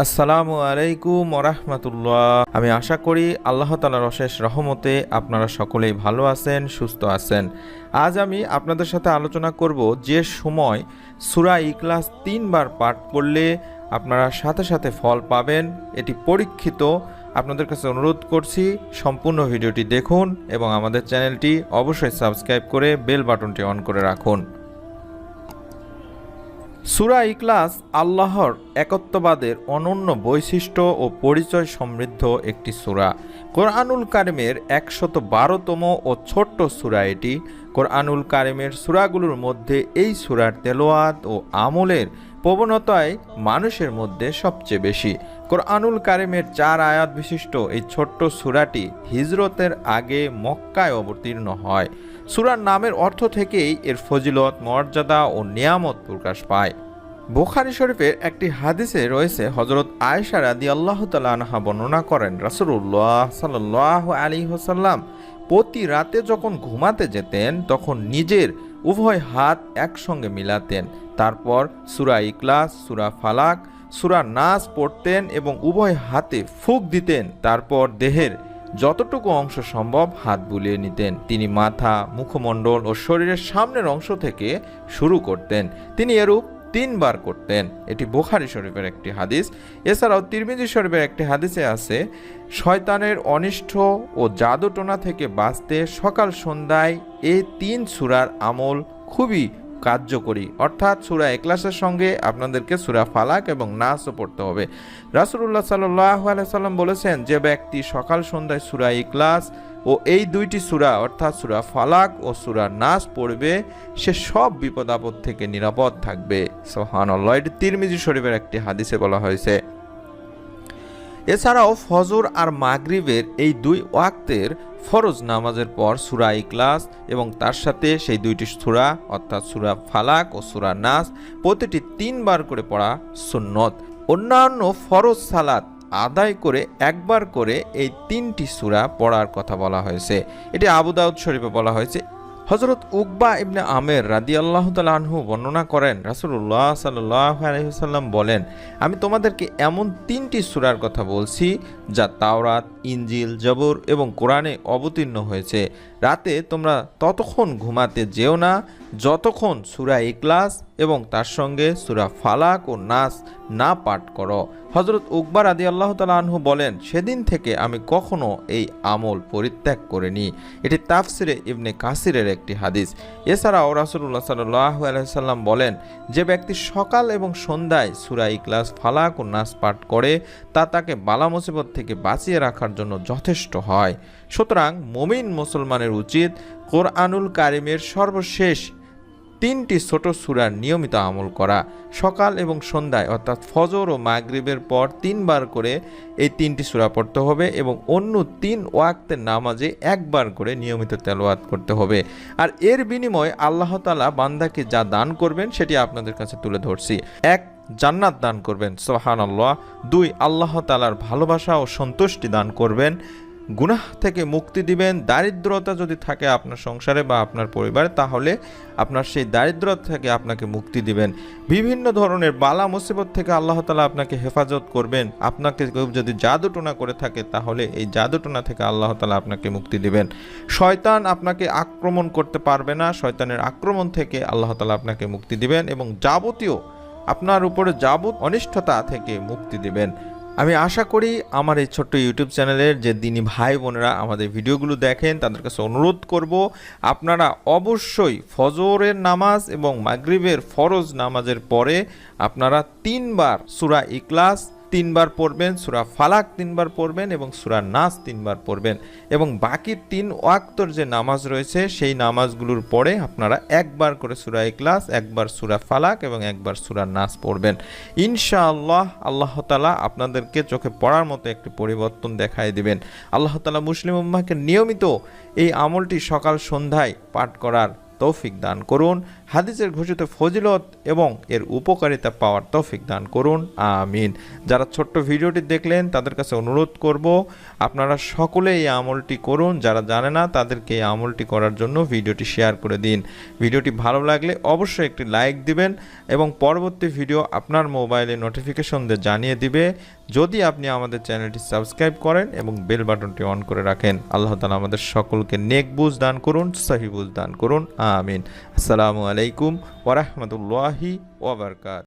আসসালামু আলাইকুম ওরহমতুল্লাহ। আমি আশা করি আল্লাহ তাআলার অশেষ রহমতে আপনারা সকলেই ভালো আছেন, সুস্থ আছেন। আজ আমি আপনাদের সাথে আলোচনা করব যে সময় সূরা ইখলাস 3 বার পাঠ করলে আপনারা সাথে সাথে ফল পাবেন, এটি পরীক্ষিত। আপনাদের কাছে অনুরোধ করছি সম্পূর্ণ ভিডিওটি দেখুন এবং আমাদের চ্যানেলটি অবশ্যই সাবস্ক্রাইব করে বেল বাটনটি অন করে রাখুন। সূরা ইখলাস আল্লাহর একত্ববাদের অনন্য বৈশিষ্ট্য ও পরিচয় সমৃদ্ধ একটি সূরা। কোরআনুল কারিমের 112তম ও ছোট্ট সূরা এটি। কোরআনুল কারিমের সূরাগুলোর মধ্যে এই সূরার তেলাওয়াত ও আমলের প্রবণতায় মানুষের মধ্যে সবচেয়ে বেশি। কোরআনুল কারিমের 4 আয়াত বিশিষ্ট এই ছোট্ট সূরাটি হিজরতের আগে মক্কায় অবতীর্ণ হয়। সূরার নামের অর্থ থেকেই এর ফজিলত, মর্যাদা ও নিয়ামত প্রকাশ পায়। বুখারী শরীফের একটি হাদিসে রয়েছে, হযরত আয়েশা রাদিয়াল্লাহু তাআলা আনহা বর্ণনা করেন, রাসূলুল্লাহ সাল্লাল্লাহু আলাইহি ওয়াসাল্লাম প্রতি রাতে যখন ঘুমাতে যেতেন তখন নিজের উভয় হাত একসঙ্গে মিলাতেন, তারপর সূরা ইখলাস, সূরা ফালাক, সূরা নাস পড়তেন এবং উভয় হাতে ফুঁক দিতেন, তারপর দেহের যতটুকু অংশ সম্ভব হাত বুলিয়ে নিতেন। তিনি মাথা, মুখমণ্ডল ও শরীরের সামনের অংশ থেকে শুরু করতেন। তিনি এরূপ 3 বার করতেন। এটি বুখারী শরীফের একটি হাদিস। এছাড়াও তিরমিজি শরীফের একটি হাদিসে আছে, শয়তানের অনিষ্ট ও জাদুটোনা থেকে বাঁচতে সকাল সন্ধ্যায় এই 3 সূরার আমল খুবই কার্যকরী। অর্থাৎ সূরা ইখলাসের সঙ্গে আপনাদেরকে সূরা ফালাক এবং নাসও পড়তে হবে। রাসূলুল্লাহ সাল্লাল্লাহু আলাইহি সাল্লাম বলেছেন, যে ব্যক্তি সকাল সন্ধ্যায় সূরা ইখলাস ও এই 2টি সূরা অর্থাৎ সূরা ফালাক ও সূরা নাস পড়বে, সে সব বিপদ আপদ থেকে নিরাপদ থাকবে। সুবহানাল্লাহ। এটি তিরমিজি শরীফের একটি হাদিসে বলা হয়েছে। এছাড়াও ফজর আর মাগরিবের এই 2 ওয়াক্তের ফরজ নামাজের পর সূরা ইখলাস এবং তার সাথে সেই 2টি সূরা অর্থাৎ সূরা ফালাক ও সূরা নাস প্রতিটি 3 বার করে পড়া সুন্নত। অন্যান্য ফরজ সালাত আদায় করে একবার করে এই 3টি সূরা পড়ার কথা বলা হয়েছে। এটি আবু দাউদ শরীফে বলা হয়েছে। হযরত উকবা ইবনে আমের রাদিয়াল্লাহু তাআলা আনহু বর্ণনা করেন, রাসূলুল্লাহ সাল্লাল্লাহু আলাইহি ওয়াসাল্লাম বলেন, আমি তোমাদেরকে এমন 3টি সূরার কথা বলছি যা তাওরাত, ইনজিল, জবুর এবং কোরআনে অবতীর্ণ হয়েছে। রাতে তোমরা ততক্ষণ ঘুমাতে যেও না যতক্ষণ সূরা ইখলাস এবং তার সঙ্গে সূরা ফালাক ও নাস না পাঠ করো। হযরত উকবা রাদিয়াল্লাহু তাআলা আনহু বলেন, সেদিন থেকে আমি কখনো এই আমল পরিত্যাগ করিনি। এটি তাফসিরে ইবনে কাসিরের একটি হাদিস। এছাড়াও রাসূলুল্লাহ সাল্লাল্লাহু আলাইহি সাল্লাম বলেন, যে ব্যক্তি সকাল এবং সন্ধ্যায় সূরা ইখলাস, ফালাক ও নাস পাঠ করে তা তাকে বালা মুসিবত থেকে বাঁচিয়ে রাখার জন্য যথেষ্ট হয়। সুতরাং মুমিন মুসলমানের উচিত কোরআনুল কারিমের সর্বশেষ 3টি ছোট সূরার নিয়মিত আমল করা। সকাল এবং সন্ধ্যায় অর্থাৎ ফজর ও মাগরিবের পর 3 বার করে এই 3টি সূরা পড়তে হবে এবং অন্য 3 ওয়াক্তের নামাজে একবার করে নিয়মিত তেলাওয়াত করতে হবে। আর এর বিনিময়ে আল্লাহ তাআলা বান্দাকে যা দান করবেন সেটি আপনাদের কাছে তুলে ধরছি। 1, জান্নাত দান করবেন, সুবহানাল্লাহ। 2, আল্লাহ তাআলার ভালোবাসা ও সন্তুষ্টি দান করবেন। গুনাহ থেকে মুক্তি দিবেন। দারিদ্রতা যদি থাকে আপনার সংসারে বা আপনার পরিবারে, তাহলে আপনার সেই দারিদ্রতা থেকে আপনাকে মুক্তি দিবেন। বিভিন্ন ধরনের বালা মুসিবত থেকে আল্লাহ তাআলা আপনাকে হেফাজত করবেন। আপনাকে কেউ যদি জাদুটোনা করে থাকে তাহলে এই জাদুটোনা থেকে আল্লাহ তাআলা আপনাকে মুক্তি দিবেন। শয়তান আপনাকে আক্রমণ করতে পারবে না, শয়তানের আক্রমণ থেকে আল্লাহ তাআলা আপনাকে মুক্তি দিবেন এবং যাবতীয় আপনার উপরে অনিষ্টতা থেকে মুক্তি দিবেন। আমি আশা করি আমার এই ছোট্ট ইউটিউব চ্যানেলের যে দিনী ভাই বোনেরা আমাদের ভিডিওগুলো দেখেন তাদের কাছে অনুরোধ করব, আপনারা অবশ্যই ফজরের নামাজ এবং মাগরিবের ফরজ নামাজের পরে আপনারা 3 বার সূরা ইখলাস 3 বার পড়বেন, সূরা ফালাক 3 বার পড়বেন এবং সূরা নাস 3 বার পড়বেন এবং বাকি 3 ওয়াক্তর যে নামাজ রয়েছে সেই নামাজগুলোর পরে আপনারা একবার করে সূরা ইখলাস, একবার সূরা ফালাক এবং একবার সূরা নাস পড়বেন। ইনশাআল্লাহ আল্লাহ তাআলা আপনাদেরকে চোখে পড়ার মতো একটি পরিবর্তন দেখায় দিবেন। আল্লাহ তাআলা মুসলিম উম্মাহকে নিয়মিত এই আমলটি সকাল সন্ধ্যায় পাঠ করার তৌফিক দান করুন। হাদিসের ঘোষিত ফজিলত এবং এর উপকারিতা পাওয়ার তৌফিক দান করুন, আমিন। যারা ছোট্ট ভিডিওটি দেখলেন তাদের কাছে অনুরোধ করব আপনারা সকলে এই আমলটি করুন। যারা জানে না তাদেরকে এই আমলটি করার জন্য ভিডিওটি শেয়ার করে দিন। ভিডিওটি ভালো লাগলে অবশ্যই একটি লাইক দিবেন এবং পরবর্তী ভিডিও আপনার মোবাইলে নোটিফিকেশন দিয়ে জানিয়ে দিবে যদি আপনি আমাদের চ্যানেলটি সাবস্ক্রাইব করেন এবং বেল বাটনটি অন করে রাখেন। আল্লাহ তাআলা আমাদের সকলকে নেক বুঝ দান করুন, সহি বুঝ দান করুন, আমিন। আসসালামু আলাইকুম ওয়া রাহমাতুল্লাহি ওয়া বারাকাতুহু।